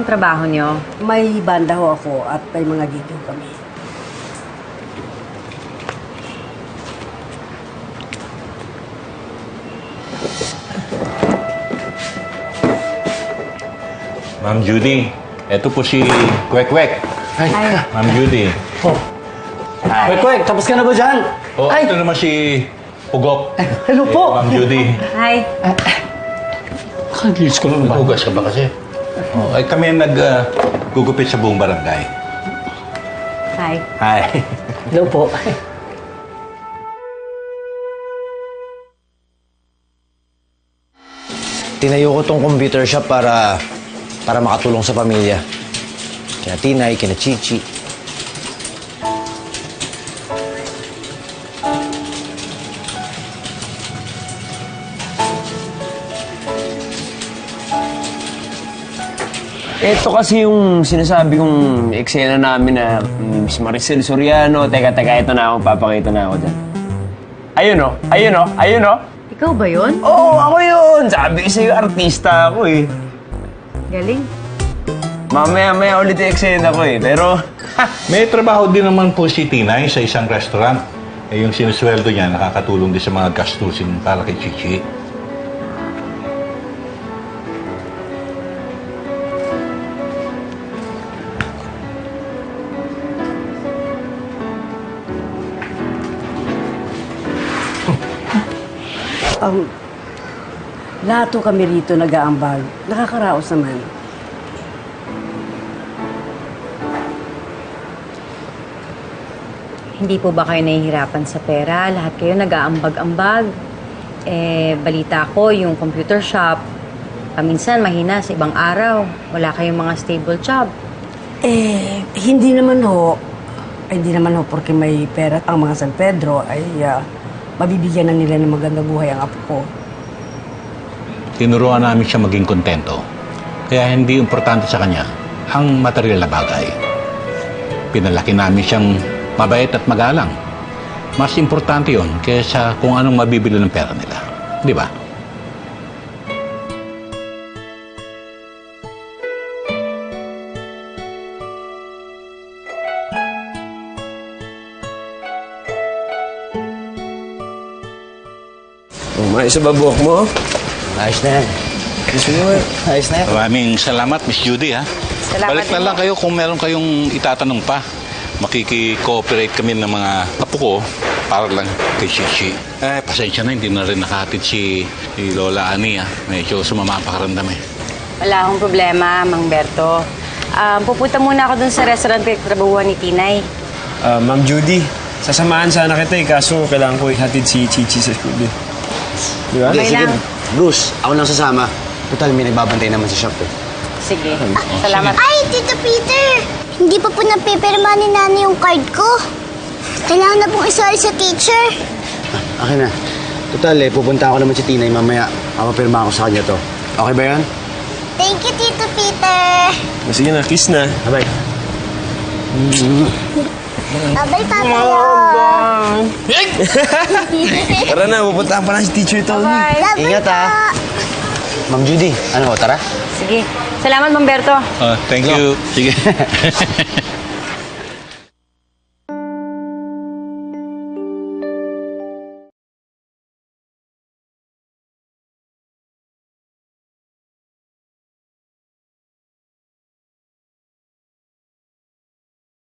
pong trabaho nyo? May banda ho ako at may mga gig ho kami. Ma'am Judy, eto po si Kwek-Kwek. Ay. Ma'am Judy. Oh. Kwek, tapos ka na ba dyan? Oh, ito naman si Pugok. Hello po. Ma'am Judy. Hi. Nakagilis ko lang ba? Hugas ka ba kasi? Oh, ay kami ang nag-gugupit sa buong barangay. Hi. Hi. Hello po. Tinayo ko tong computer shop para makatulong sa pamilya. Kina Tinay, kina Chichi. Ito kasi yung sinasabi kong eksena namin na si Maricel Soriano. Teka, ito na ako. Papakita na ako dyan. Ayun o. Ikaw ba yun? Oo, ako yun. Sabi ko sa'yo, artista ako eh. Galing. Mamaya ulit yung eksena ko eh. Pero, May trabaho din naman po si Tinay sa isang restaurant. Eh, yung sinusweldo niya, nakakatulong din sa mga gastusin para kay Chichi. Lahat ho kami rito nag-aambag. Nakakaraos naman. Hindi po ba kayo nahihirapan sa pera? Lahat kayo nag-aambag-ambag. Balita ko, yung computer shop, paminsan mahina sa ibang araw. Wala kayong mga stable job. Hindi naman ho. Hindi naman ho porque may pera ang mga San Pedro ay mabibigyan na nila ng magandang buhay ang apo ko. Tinuruan namin siya maging kontento. Kaya hindi importante sa kanya ang material na bagay. Pinalaki namin siyang mabait at magalang. Mas importante yon kaysa kung anong mabibili ng pera nila. Di ba? may isa ba buhok mo? Ayos na yan. Gusto mo? Ayos na yan. Maraming salamat, Miss Judy, ha? Salamat Balik na din lang po. kayo kung meron kayong itatanong pa. Makiki-cooperate kami ng mga apo ko para lang kay Chichi. Pasensya na, hindi na rin nakahatid si Lola Ani, ha? Medyo sumama ang pakaramdam, eh. Wala akong problema, Mang Berto. Pupunta muna ako dun sa restaurant kay trabahuan ni Tinay. Ma'am Judy, sasamahan sana kita eh, kaso kailangan ko ihatid si Chichi sa school eh. Di ba? Okay sige. lang. Bruce, ako lang sasama. Total, may nagbabantay naman sa shop eh. Sige. Salamat. Ay, Tito Peter! Hindi pa po napipirma ni Nani yung card ko. Kailangan na pong isali sa teacher. Akin na. Total, pupunta ako naman si Tinay mamaya. Papapirma ako sa kanya to. Okay ba yan? Thank you, Tito Peter. Sige na, kiss na. Bye. Bye, Papa. Tara na, pupuntahan pa na si Teacher Tony. Bye. Ingat, ha. Ma'am Judy, ano, tara? Sige. Salamat, Mang Berto. Thank you. Sige.